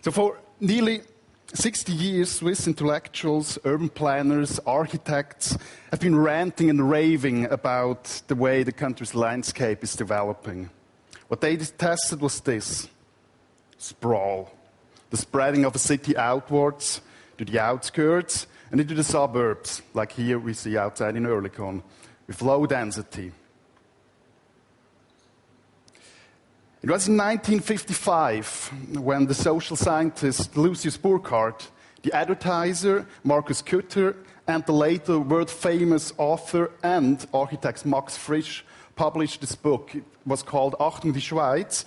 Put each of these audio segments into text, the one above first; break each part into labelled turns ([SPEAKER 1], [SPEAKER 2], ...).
[SPEAKER 1] So for nearly 60 years, Swiss intellectuals, urban planners, architects have been ranting and raving about the way the country's landscape is developing. What they detested was this: sprawl, the spreading of a city outwards to the outskirts and into the suburbs, like here we see outside in Oerlikon, with low density. It was in 1955 when the social scientist Lucius Burckhardt, the advertiser Markus Kutter, and the later world-famous author and architect Max Frisch published this book. It was called Achtung die Schweiz.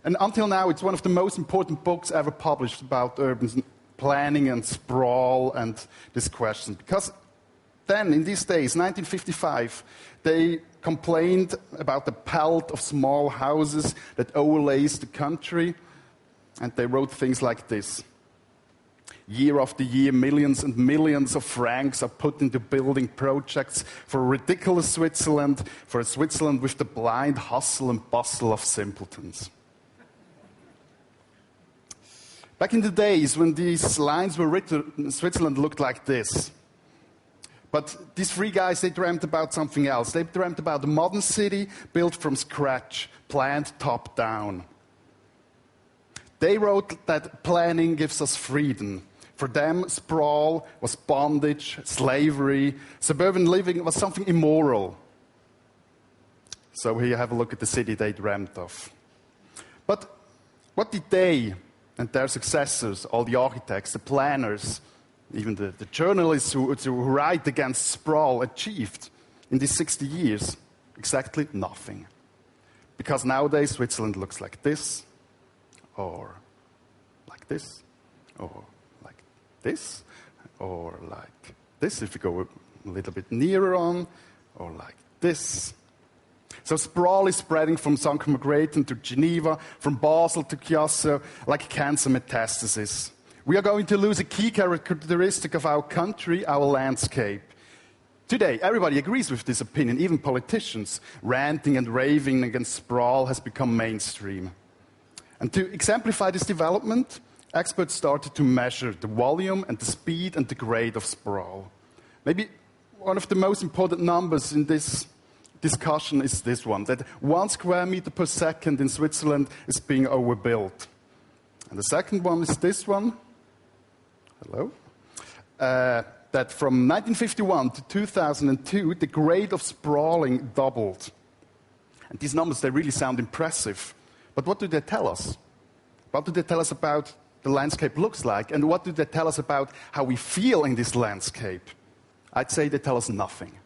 [SPEAKER 1] And until now, it's one of the most important books ever published about urban planning and sprawl and this question. Because then, in these days, 1955, they complained about the pelt of small houses that overlays the country, and they wrote things like this: year after year, millions and millions of francs are put into building projects for a ridiculous Switzerland, for a Switzerland with the blind hustle and bustle of simpletons. Back in the days when these lines were written, Switzerland looked like this. But these three guys, they dreamt about something else. They dreamt about a modern city built from scratch, planned top down. They wrote that planning gives us freedom. For them, sprawl was bondage, slavery. Suburban living was something immoral. So here you have a look at the city they dreamt of. But what did they and their successors, all the architects, the planners, even the journalists who write against sprawl, achieved in these 60 years? Exactly nothing. Because nowadays Switzerland looks like this, or like this, or like this, or like this, if you go a little bit nearer on, or like this. So sprawl is spreading from St. to Geneva, from Basel to Chiasso, like cancer metastasis. We are going to lose a key characteristic of our country, our landscape. Today, everybody agrees with this opinion, even politicians. Ranting and raving against sprawl has become mainstream. And to exemplify this development, experts started to measure the volume and the speed and the grade of sprawl. Maybe one of the most important numbers in this discussion is this one, that 1 square meter per second in Switzerland is being overbuilt. And the second one is this one. Hello? That from 1951 to 2002, the grade of sprawling doubled. And these numbers, they really sound impressive. But what do they tell us? What do they tell us about the landscape looks like? And what do they tell us about how we feel in this landscape? I'd say they tell us nothing.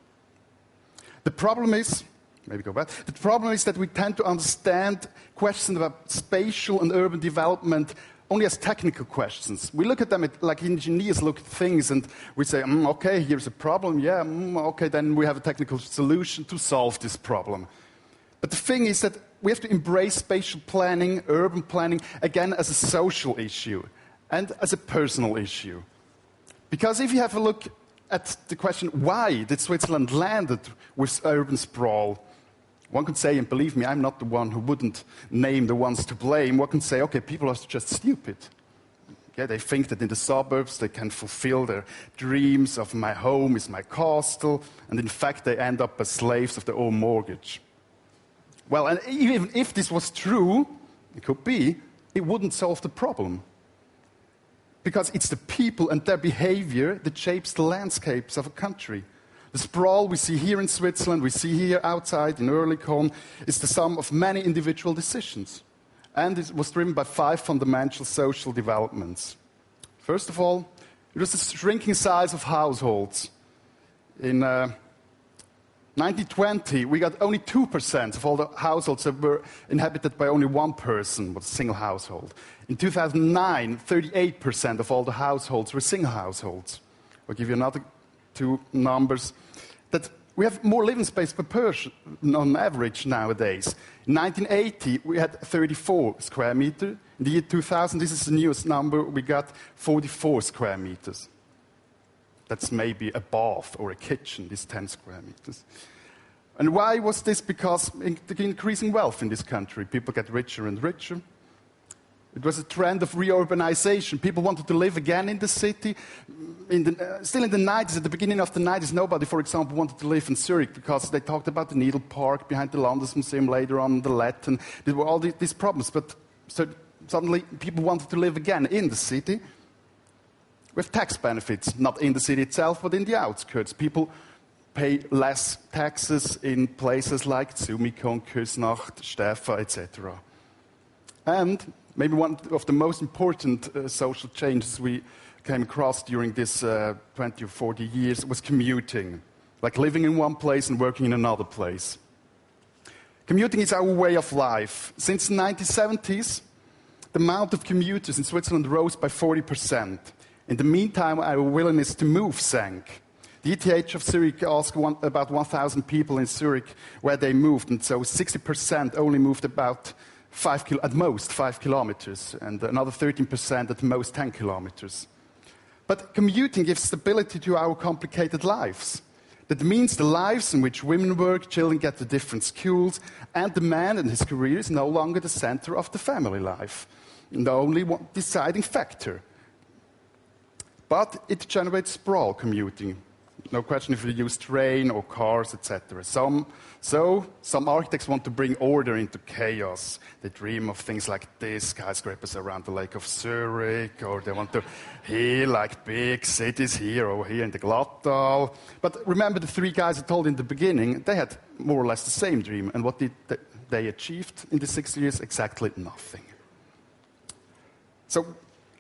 [SPEAKER 1] The problem is, maybe go back, the problem is that we tend to understand questions about spatial and urban development only as technical questions. We look at them like engineers look at things and we say, okay, here's a problem, yeah, okay, then we have a technical solution to solve this problem. But the thing is that we have to embrace spatial planning, urban planning, again as a social issue and as a personal issue. Because if you have a look at the question, why did Switzerland landed with urban sprawl? One could say, and believe me, I'm not the one who wouldn't name the ones to blame. One can say, okay, people are just stupid. Yeah, they think that in the suburbs they can fulfill their dreams of my home is my castle, and in fact they end up as slaves of their own mortgage. Well, and even if this was true, it could be, it wouldn't solve the problem. Because it's the people and their behavior that shapes the landscapes of a country. The sprawl we see here in Switzerland, we see here outside in Oerlikon, is the sum of many individual decisions. And it was driven by 5 fundamental social developments. First of all, it was the shrinking size of households. In 1920, we got only 2% of all the households that were inhabited by only one person, was a single household. In 2009, 38% of all the households were single households. I'll give you another 2 numbers. That we have more living space per person on average nowadays. In 1980, we had 34 square meters. In the year 2000, this is the newest number, we got 44 square meters. That's maybe a bath or a kitchen, these 10 square meters. And why was this? Because the increasing wealth in this country. People get richer and richer. It was a trend of reurbanization. People wanted to live again in the city. Still in the 90s, at the beginning of the 90s, nobody, for example, wanted to live in Zurich because they talked about the Needle Park behind the Landesmuseum, later on the Latin. There were all these problems. But so suddenly people wanted to live again in the city with tax benefits, not in the city itself, but in the outskirts. People pay less taxes in places like Zumikon, Küsnacht, Stäfa, etc. And maybe one of the most important social changes we came across during this 20 or 40 years was commuting, like living in one place and working in another place. Commuting is our way of life. Since the 1970s, the amount of commuters in Switzerland rose by 40%. In the meantime, our willingness to move sank. The ETH of Zurich asked about 1,000 people in Zurich where they moved, and so 60% only moved about at most 5 kilometers, and another 13% at most 10 kilometers. But commuting gives stability to our complicated lives. That means the lives in which women work, children get to different schools, and the man and his career is no longer the center of the family life, the only deciding factor. But it generates sprawl commuting. No question if you use train or cars, etc. Some architects want to bring order into chaos. They dream of things like this, skyscrapers around the Lake of Zurich, or they want to hear like big cities here or here in the Glattal. But remember the three guys I told in the beginning, they had more or less the same dream. And what did they achieved in the 6 years? Exactly nothing. So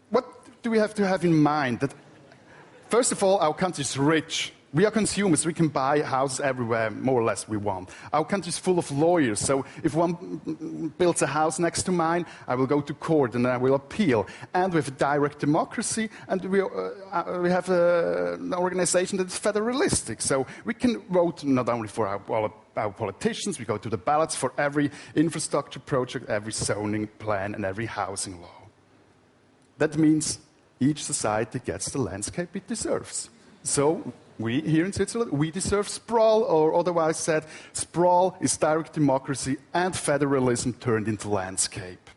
[SPEAKER 1] what do we have to have in mind? That first of all, our country is rich. We are consumers. We can buy houses everywhere, more or less, we want. Our country is full of lawyers. So if one builds a house next to mine, I will go to court and I will appeal. And we have a direct democracy, and we have an organization that is federalistic. So we can vote not only for our politicians, we go to the ballots for every infrastructure project, every zoning plan, and every housing law. That means each society gets the landscape it deserves. So we here in Switzerland, we deserve sprawl, or otherwise said, sprawl is direct democracy and federalism turned into landscape.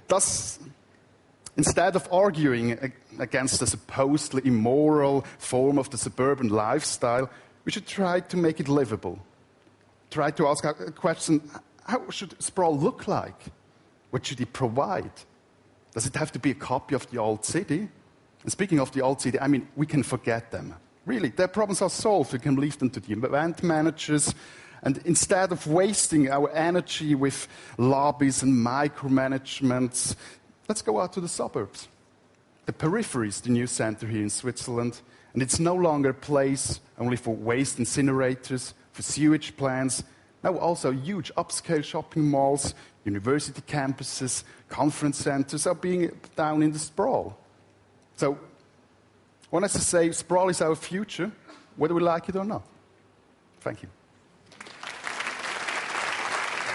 [SPEAKER 1] Thus, instead of arguing against the supposedly immoral form of the suburban lifestyle, we should try to make it livable. Try to ask a question, how should sprawl look like? What should it provide? Does it have to be a copy of the old city? And speaking of the old city, I mean, we can forget them. Really, their problems are solved. We can leave them to the event managers. And instead of wasting our energy with lobbies and micromanagements, let's go out to the suburbs. The periphery is the new center here in Switzerland. And it's no longer a place only for waste incinerators, for sewage plants. Now also huge upscale shopping malls, university campuses, conference centers are being down in the sprawl. So, I want us to say sprawl is our future, whether we like it or not. Thank you.